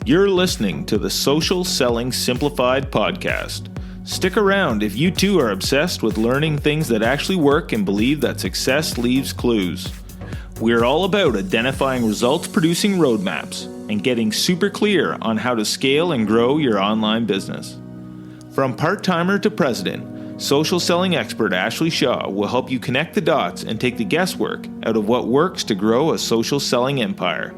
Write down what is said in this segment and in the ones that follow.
You're listening to the Social Selling Simplified podcast. Stick around if you too are obsessed with learning things that actually work and believe that success leaves clues. We're all about identifying results-producing roadmaps and getting super clear on how to scale and grow your online business. From part-timer to president, social selling expert Ashley Shaw will help you connect the dots and take the guesswork out of what works to grow a social selling empire.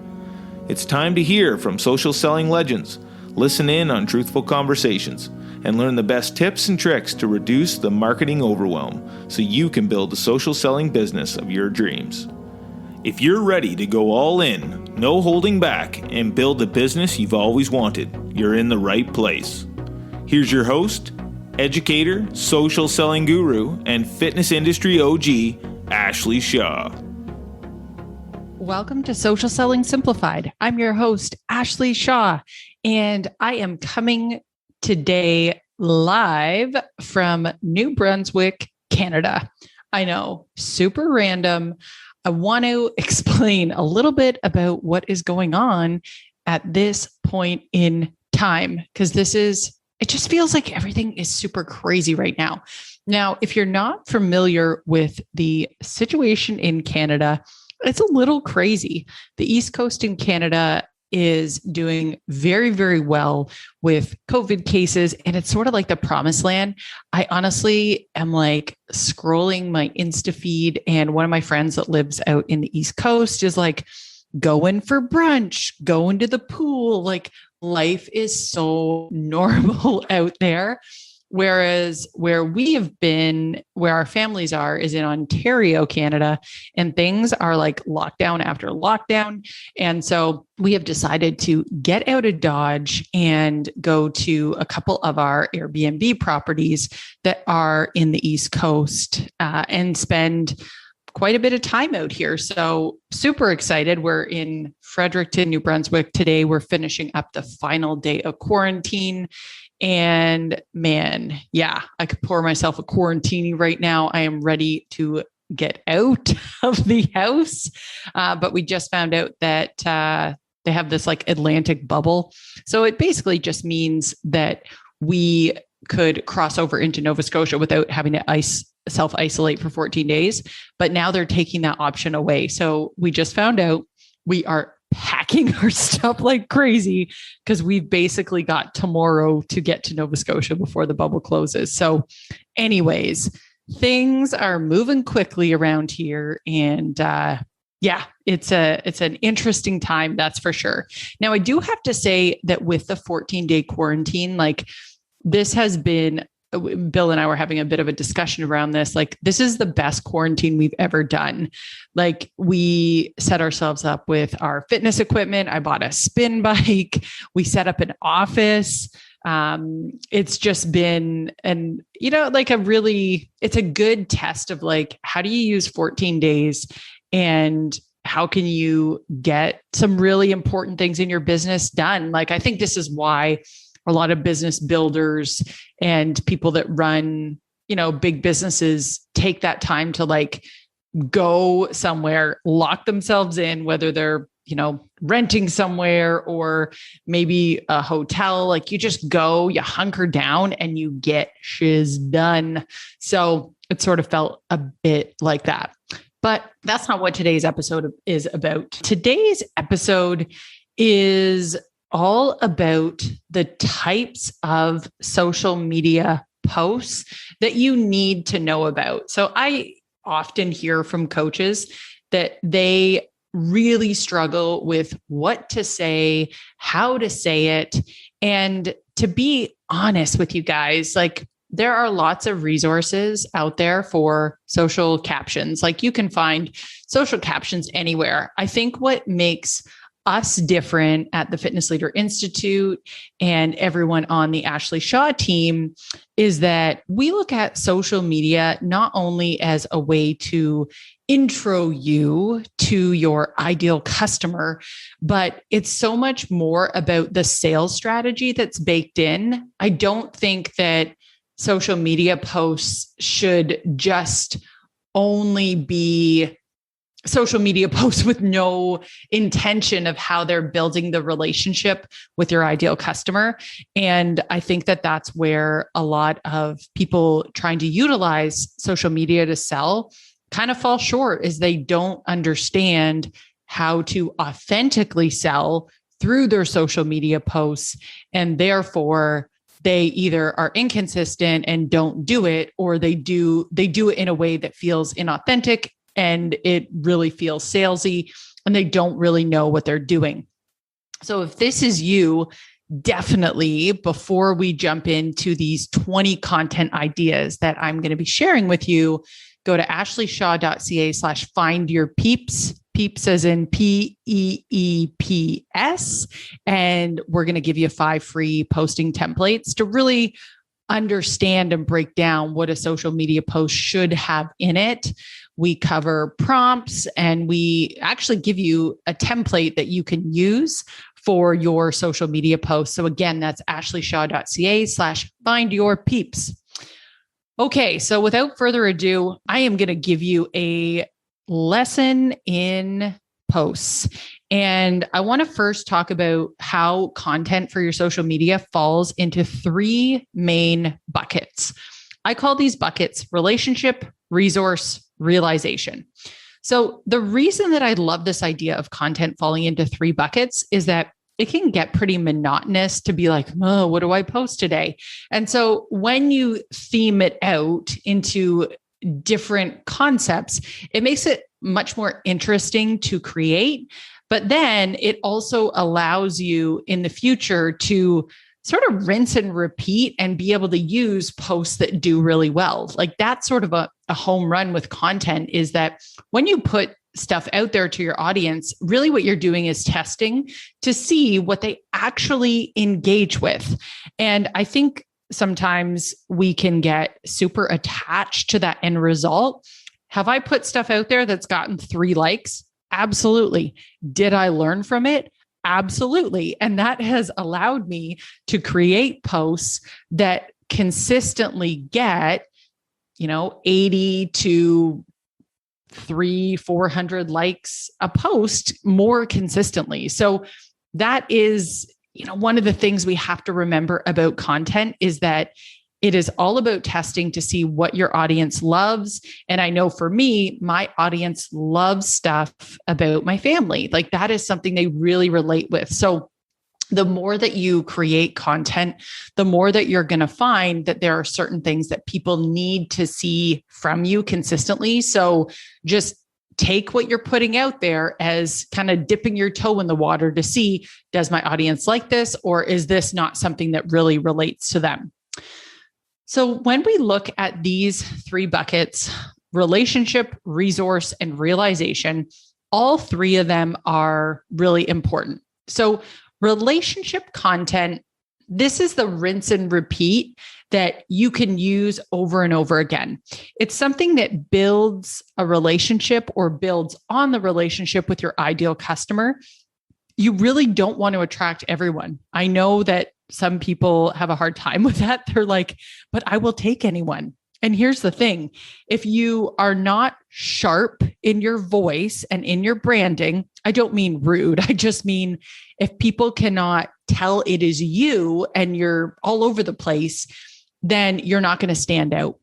It's time to hear from social selling legends, listen in on truthful conversations, and learn the best tips and tricks to reduce the marketing overwhelm so you can build the social selling business of your dreams. If you're ready to go all in, no holding back, and build the business you've always wanted, you're in the right place. Here's your host, educator, social selling guru, and fitness industry OG, Ashley Shaw. Welcome to Social Selling Simplified. I'm your host, Ashley Shaw, and I am coming today live from New Brunswick, Canada. I know, super random. I want to explain a little bit about what is going on at this point in time, because it just feels like everything is super crazy right now. Now, if you're not familiar with the situation in Canada, it's a little crazy. The East Coast in Canada is doing very, very well with COVID cases, and it's sort of like the promised land. I honestly am like scrolling my Insta feed, and one of my friends that lives out in the East Coast is like going for brunch, going to the pool. Like life is so normal out there. Whereas where we have been, where our families are, is in Ontario, Canada, and things are like lockdown after lockdown. And so we have decided to get out of Dodge and go to a couple of our Airbnb properties that are in the East Coast and spend quite a bit of time out here. So super excited. We're in Fredericton, New Brunswick. Today, we're finishing up the final day of quarantine. And man, yeah, I could pour myself a quarantini right now. I am ready to get out of the house. But we just found out that they have this like Atlantic bubble. So it basically just means that we could cross over into Nova Scotia without having to self-isolate for 14 days. But now they're taking that option away. So we just found out we are packing our stuff like crazy because we've basically got tomorrow to get to Nova Scotia before the bubble closes. So anyways, things are moving quickly around here. And yeah, it's an interesting time, that's for sure. Now, I do have to say that with the 14-day quarantine, like this has been, Bill and I were having a bit of a discussion around this. Like, this is the best quarantine we've ever done. Like, we set ourselves up with our fitness equipment. I bought a spin bike. We set up an office. It's just been, it's a good test of like, how do you use 14 days and how can you get some really important things in your business done? Like, I think this is why a lot of business builders and people that run, big businesses take that time to like go somewhere, lock themselves in, whether they're, renting somewhere or maybe a hotel. Like you just go, you hunker down and you get shiz done. So it sort of felt a bit like that. But that's not what today's episode is about. Today's episode is all about the types of social media posts that you need to know about. So I often hear from coaches that they really struggle with what to say, how to say it. And to be honest with you guys, like there are lots of resources out there for social captions. Like you can find social captions anywhere. I think what makes us different at the Fitness Leader Institute and everyone on the Ashley Shaw team is that we look at social media not only as a way to intro you to your ideal customer, but it's so much more about the sales strategy that's baked in. I don't think that social media posts should just only be social media posts with no intention of how they're building the relationship with your ideal customer. And I think that that's where a lot of people trying to utilize social media to sell kind of fall short, is they don't understand how to authentically sell through their social media posts. And therefore, they either are inconsistent and don't do it, or they do it in a way that feels inauthentic and it really feels salesy, and they don't really know what they're doing. So if this is you, definitely, before we jump into these 20 content ideas that I'm going to be sharing with you, go to ashleyshaw.ca/findyourpeeps, peeps as in PEEPS. And we're going to give you 5 free posting templates to really understand and break down what a social media post should have in it. We cover prompts, and we actually give you a template that you can use for your social media posts. So again, that's ashleyshaw.ca/findyourpeeps. Okay, so without further ado, I am going to give you a lesson in posts. And I want to first talk about how content for your social media falls into 3 main buckets. I call these buckets relationship, resource, realization. So the reason that I love this idea of content falling into 3 buckets is that it can get pretty monotonous to be like, oh, what do I post today? And so when you theme it out into different concepts, it makes it much more interesting to create. But then it also allows you in the future to sort of rinse and repeat and be able to use posts that do really well. Like that's sort of a home run with content, is that when you put stuff out there to your audience, really what you're doing is testing to see what they actually engage with. And I think sometimes we can get super attached to that end result. Have I put stuff out there that's gotten 3 likes? Absolutely. Did I learn from it? Absolutely. And that has allowed me to create posts that consistently get, 80 to 300-400 likes a post more consistently. So that is, one of the things we have to remember about content is that it is all about testing to see what your audience loves. And I know for me, my audience loves stuff about my family. Like that is something they really relate with. So the more that you create content, the more that you're going to find that there are certain things that people need to see from you consistently. So just take what you're putting out there as kind of dipping your toe in the water to see, does my audience like this, or is this not something that really relates to them? So when we look at these 3 buckets, relationship, resource, and realization, all 3 of them are really important. So relationship content, this is the rinse and repeat that you can use over and over again. It's something that builds a relationship or builds on the relationship with your ideal customer. You really don't want to attract everyone. I know that some people have a hard time with that. They're like, but I will take anyone. And here's the thing. If you are not sharp in your voice and in your branding, I don't mean rude. I just mean if people cannot tell it is you and you're all over the place, then you're not going to stand out.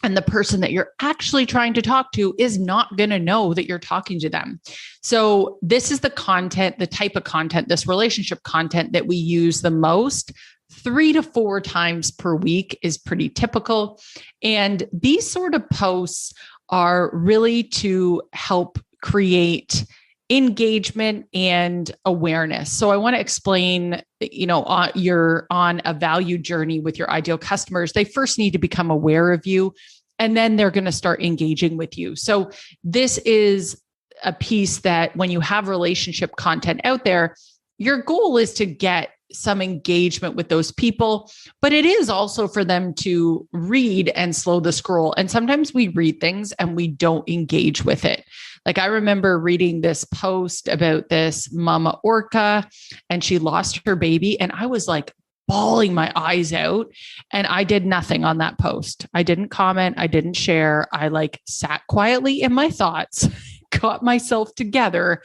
And the person that you're actually trying to talk to is not going to know that you're talking to them. So this is the content, the type of content, this relationship content that we use the most. 3 to 4 times per week is pretty typical. And these sort of posts are really to help create engagement and awareness. So I want to explain, you're on a value journey with your ideal customers. They first need to become aware of you, and then they're going to start engaging with you. So this is a piece that when you have relationship content out there, your goal is to get some engagement with those people, but it is also for them to read and slow the scroll. And sometimes we read things and we don't engage with it. Like I remember reading this post about this mama orca, and she lost her baby. And I was like bawling my eyes out, and I did nothing on that post. I didn't comment. I didn't share. I sat quietly in my thoughts got myself together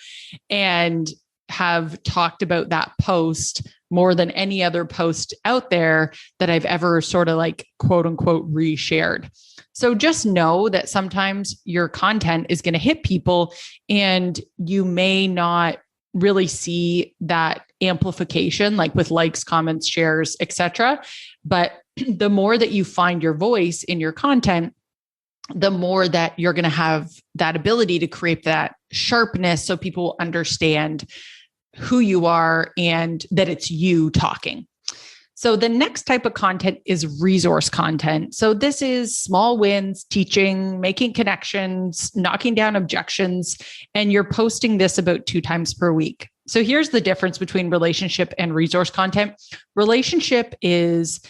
and have talked about that post more than any other post out there that I've ever sort of like, quote unquote, reshared. So just know that sometimes your content is going to hit people and you may not really see that amplification, like with likes, comments, shares, etc. But the more that you find your voice in your content, the more that you're going to have that ability to create that sharpness so people understand who you are and that it's you talking. So the next type of content is resource content. So this is small wins, teaching, making connections, knocking down objections, and you're posting this about 2 times per week. So here's the difference between relationship and resource content. Relationship is,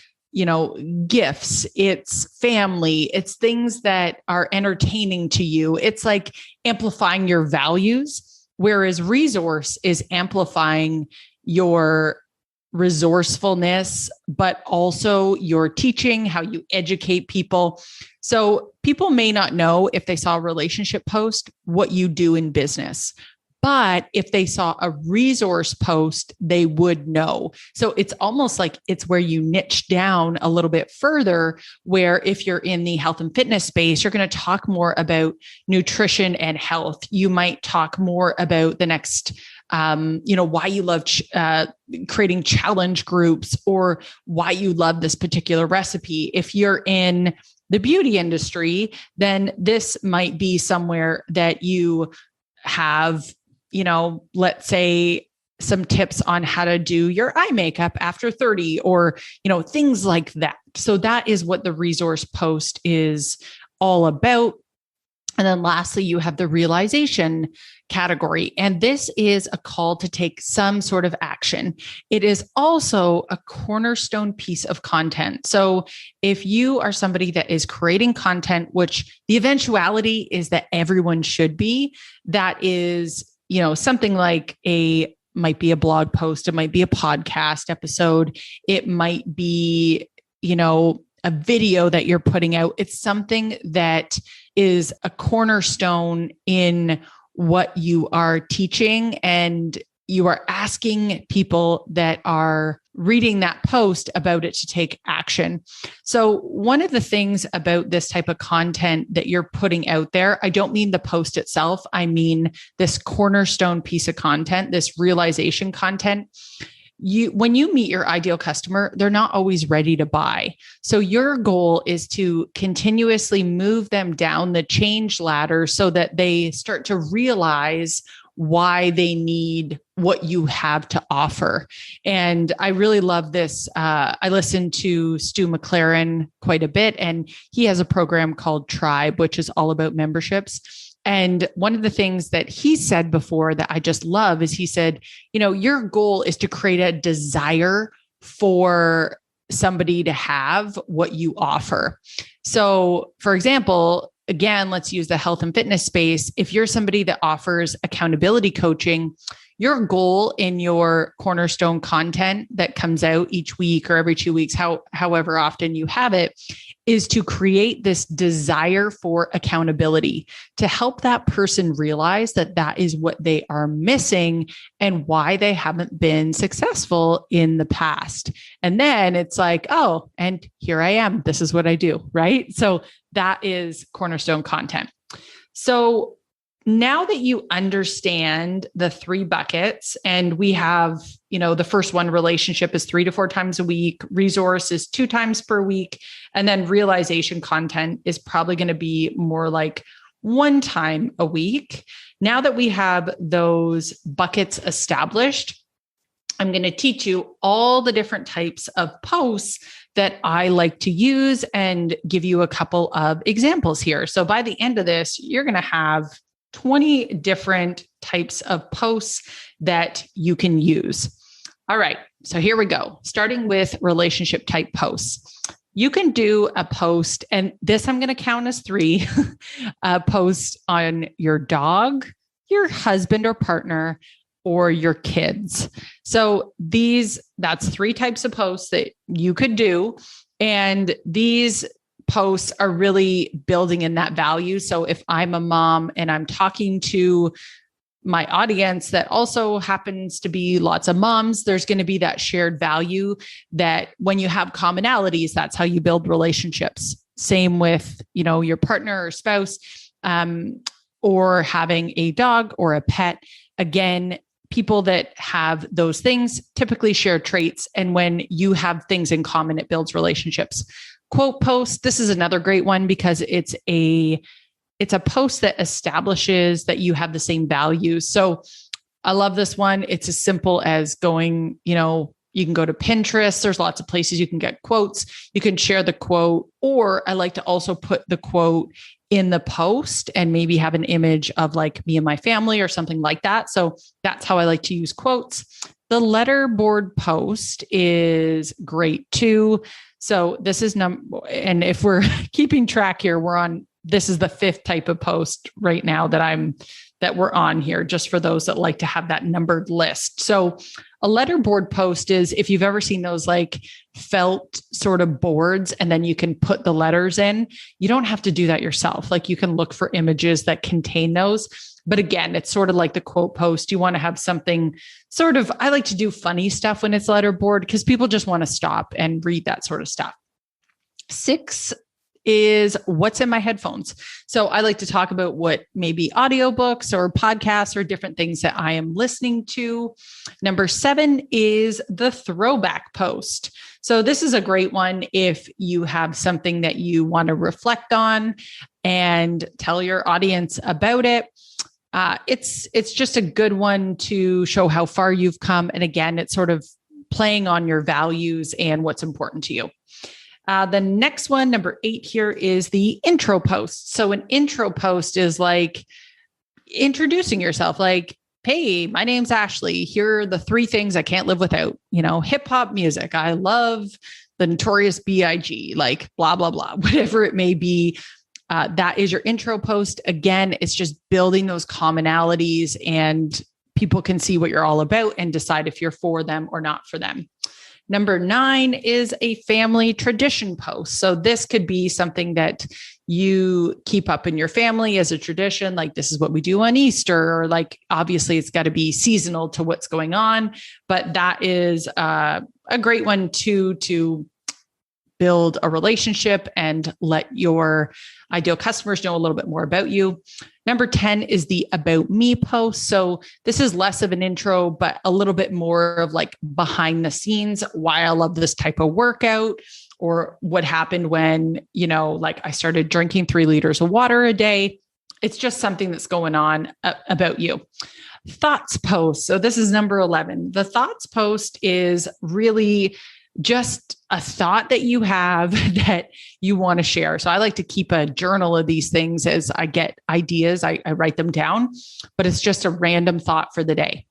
gifts, it's family, it's things that are entertaining to you. It's like amplifying your values, whereas resource is amplifying your resourcefulness, but also your teaching, how you educate people. So people may not know if they saw a relationship post, what you do in business. But if they saw a resource post, they would know. So it's almost like it's where you niche down a little bit further, where if you're in the health and fitness space, you're going to talk more about nutrition and health. You might talk more about the next why you love creating challenge groups or why you love this particular recipe. If you're in the beauty industry, then this might be somewhere that you have, let's say some tips on how to do your eye makeup after 30 or, things like that. So that is what the resource post is all about. And then lastly, you have the realization category. And this is a call to take some sort of action. It is also a cornerstone piece of content. So if you are somebody that is creating content, which the eventuality is that everyone should be, that is, something like might be a blog post, it might be a podcast episode, it might be, a video that you're putting out. It's something that is a cornerstone in what you are teaching, and you are asking people that are reading that post about it to take action. So one of the things about this type of content that you're putting out there, I don't mean the post itself, I mean this cornerstone piece of content, this realization content. When you meet your ideal customer, they're not always ready to buy. So your goal is to continuously move them down the change ladder so that they start to realize why they need what you have to offer. And I really love this. I listen to Stu McLaren quite a bit, and he has a program called Tribe, which is all about memberships. And one of the things that he said before that I just love is he said, your goal is to create a desire for somebody to have what you offer. So for example, again, let's use the health and fitness space. If you're somebody that offers accountability coaching, your goal in your cornerstone content that comes out each week or every 2 weeks, however often you have it, is to create this desire for accountability, to help that person realize that that is what they are missing and why they haven't been successful in the past. And then it's like, oh, and here I am. This is what I do, right? So that is cornerstone content. So now that you understand the 3 buckets, and we have, the first one, relationship, is 3 to 4 times a week, resource is 2 times per week, and then realization content is probably going to be more like 1 time a week. Now that we have those buckets established, I'm going to teach you all the different types of posts that I like to use and give you a couple of examples here. So by the end of this, you're going to have 20 different types of posts that you can use. All right, so here we go. Starting with relationship type posts. You can do a post, and this I'm going to count as 3, a post on your dog, your husband or partner, or your kids. So that's 3 types of posts that you could do. And these posts are really building in that value. So if I'm a mom and I'm talking to my audience that also happens to be lots of moms, there's going to be that shared value that when you have commonalities, that's how you build relationships. Same with, your partner or spouse, or having a dog or a pet. Again, people that have those things typically share traits. And when you have things in common, it builds relationships. Quote post. This is another great one because it's a post that establishes that you have the same values. So I love this one. It's as simple as going, you can go to Pinterest. There's lots of places you can get quotes. You can share the quote, or I like to also put the quote in the post and maybe have an image of like me and my family or something like that. So that's how I like to use quotes. The letterboard post is great too. So this is and if we're keeping track here, this is the 5th type of post right now that we're on here, just for those that like to have that numbered list. So a letterboard post is, if you've ever seen those like felt sort of boards, and then you can put the letters in, you don't have to do that yourself. Like you can look for images that contain those. But again, it's sort of like the quote post. You want to have something sort of, I like to do funny stuff when it's letterboard because people just want to stop and read that sort of stuff. 6 is what's in my headphones. So I like to talk about what maybe audiobooks or podcasts or different things that I am listening to. Number 7 is the throwback post. So this is a great one if you have something that you want to reflect on and tell your audience about it. It's just a good one to show how far you've come. And again, it's sort of playing on your values and what's important to you. The next one, number 8 here, is the intro post. So an intro post is like introducing yourself, like, hey, my name's Ashley. Here are the 3 things I can't live without. Hip hop music. I love the Notorious B.I.G., like blah, blah, blah, whatever it may be. That is your intro post. Again, it's just building those commonalities and people can see what you're all about and decide if you're for them or not for them. Number 9 is a family tradition post. So this could be something that you keep up in your family as a tradition. Like this is what we do on Easter, or like, obviously it's got to be seasonal to what's going on, but that is a great one to build a relationship and let your ideal customers know a little bit more about you. Number 10 is the about me post. So this is less of an intro, but a little bit more of like behind the scenes, why I love this type of workout, or what happened when, like I started drinking 3 liters of water a day. It's just something that's going on about you. Thoughts post. So this is number 11. The thoughts post is really just a thought that you have that you want to share. So I like to keep a journal of these things as I get ideas. I write them down, but it's just a random thought for the day.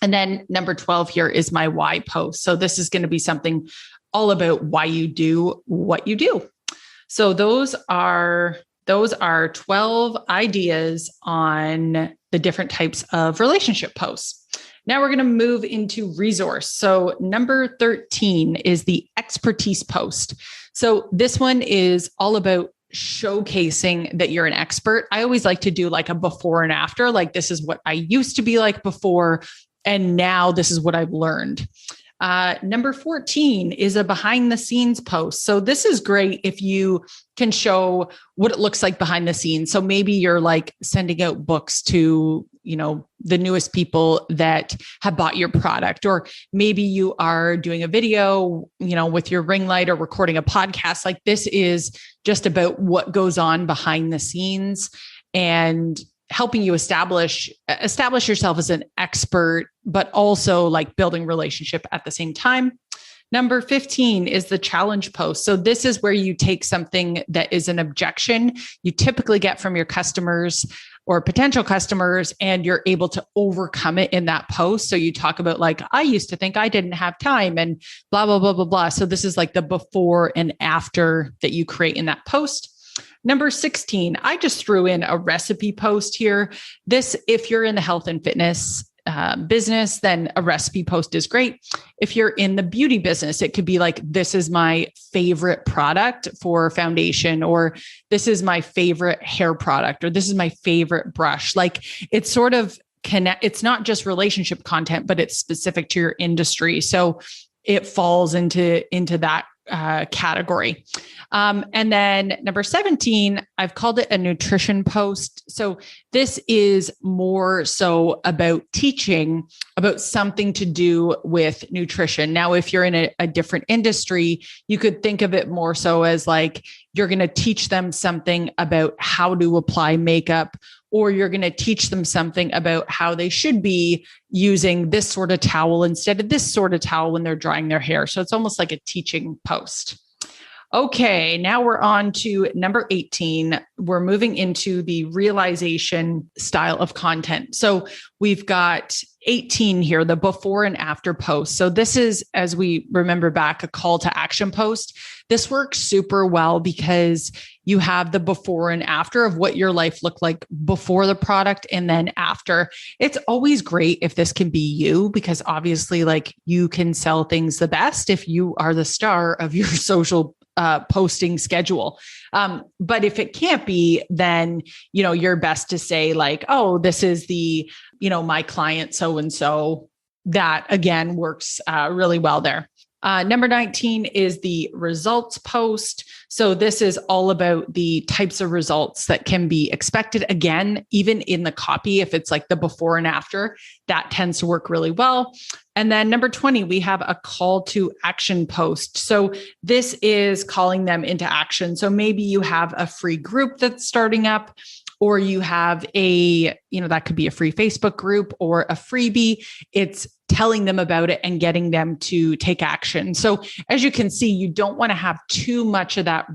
And then number 12 here is my why post. So this is going to be something all about why you do what you do. So those are 12 ideas on the different types of relationship posts. Now we're going to move into resource. So number 13 is the expertise post. So this one is all about showcasing that you're an expert. I always like to do like a before and after, like this is what I used to be like before, and now this is what I've learned. Number 14 is a behind the scenes post. So this is great if you can show what it looks like behind the scenes. So maybe you're like sending out books to, the newest people that have bought your product, or maybe you are doing a video, with your ring light, or recording a podcast. Like this is just about what goes on behind the scenes and helping you establish yourself as an expert, but also like building relationship at the same time. Number 15 is the challenge post. So this is where you take something that is an objection you typically get from your customers or potential customers, and you're able to overcome it in that post. So you talk about like, I used to think I didn't have time and blah, blah, blah, blah, blah. So this is like the before and after that you create in that post. Number 16, I just threw in a recipe post here. This, if you're in the health and fitness business, then a recipe post is great. If you're in the beauty business, it could be like, this is my favorite product for foundation, or this is my favorite hair product, or this is my favorite brush. Like it's sort of it's not just relationship content, but it's specific to your industry. So it falls into that category. And then number 17, I've called it a nutrition post. So this is more so about teaching about something to do with nutrition. Now, if you're in a different industry, you could think of it more so as like, you're going to teach them something about how to apply makeup, or you're going to teach them something about how they should be using this sort of towel instead of this sort of towel when they're drying their hair. So it's almost like a teaching post. Okay, now we're on to number 18. We're moving into the realization style of content. So we've got 18 here, the before and after post. So this is, as we remember back, a call to action post. This works super well because you have the before and after of what your life looked like before the product and then after. It's always great if this can be you, because obviously like you can sell things the best if you are the star of your social posting schedule. But if it can't be, then, you're best to say like, oh, this is the, my client, so-and-so. That again works really well there. Number 19 is the results post. So this is all about the types of results that can be expected. Again, even in the copy, if it's like the before and after, that tends to work really well. And then number 20, we have a call to action post. So this is calling them into action. So maybe you have a free group that's starting up, or you have that could be a free Facebook group or a freebie. It's telling them about it and getting them to take action. So as you can see, you don't want to have too much of that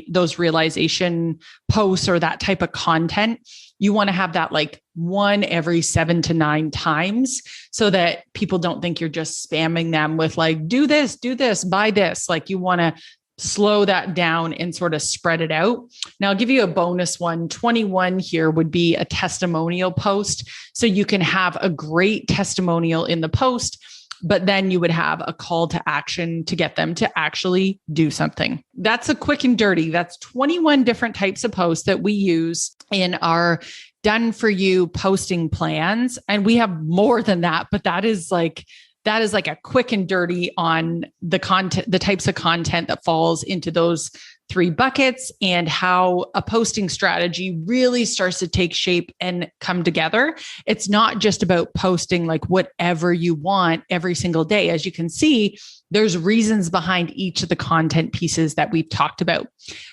those realization posts or that type of content. You want to have that like one every 7 to 9 times so that people don't think you're just spamming them with like, do this, buy this. Like you want to slow that down and sort of spread it out. Now I'll give you a bonus one. 21 here would be a testimonial post. So you can have a great testimonial in the post, but then you would have a call to action to get them to actually do something. That's a quick and dirty. That's 21 different types of posts that we use in our done for you posting plans. And we have more than that, but that is like a quick and dirty on the content, the types of content that falls into those 3 buckets, and how a posting strategy really starts to take shape and come together. It's not just about posting like whatever you want every single day. As you can see, there's reasons behind each of the content pieces that we've talked about.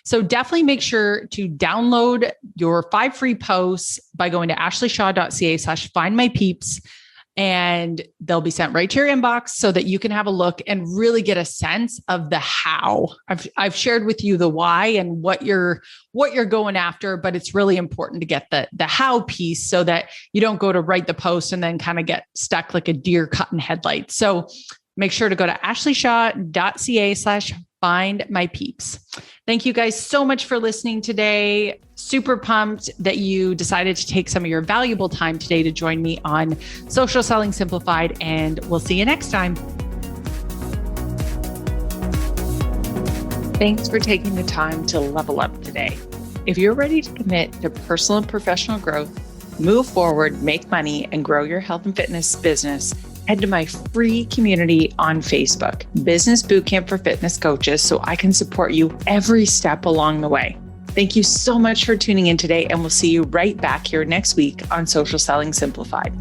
So definitely make sure to download your 5 free posts by going to ashleyshaw.ca/findmypeeps. And they'll be sent right to your inbox so that you can have a look and really get a sense of the how. I've shared with you the why and what you're going after, but it's really important to get the how piece so that you don't go to write the post and then kind of get stuck like a deer caught in headlights. So make sure to go to ashleyshaw.ca/findmypeeps. Thank you guys so much for listening today. Super pumped that you decided to take some of your valuable time today to join me on Social Selling Simplified, and we'll see you next time. Thanks for taking the time to level up today. If you're ready to commit to personal and professional growth, move forward, make money, and grow your health and fitness business, head to my free community on Facebook, Business Bootcamp for Fitness Coaches, so I can support you every step along the way. Thank you so much for tuning in today, and we'll see you right back here next week on Social Selling Simplified.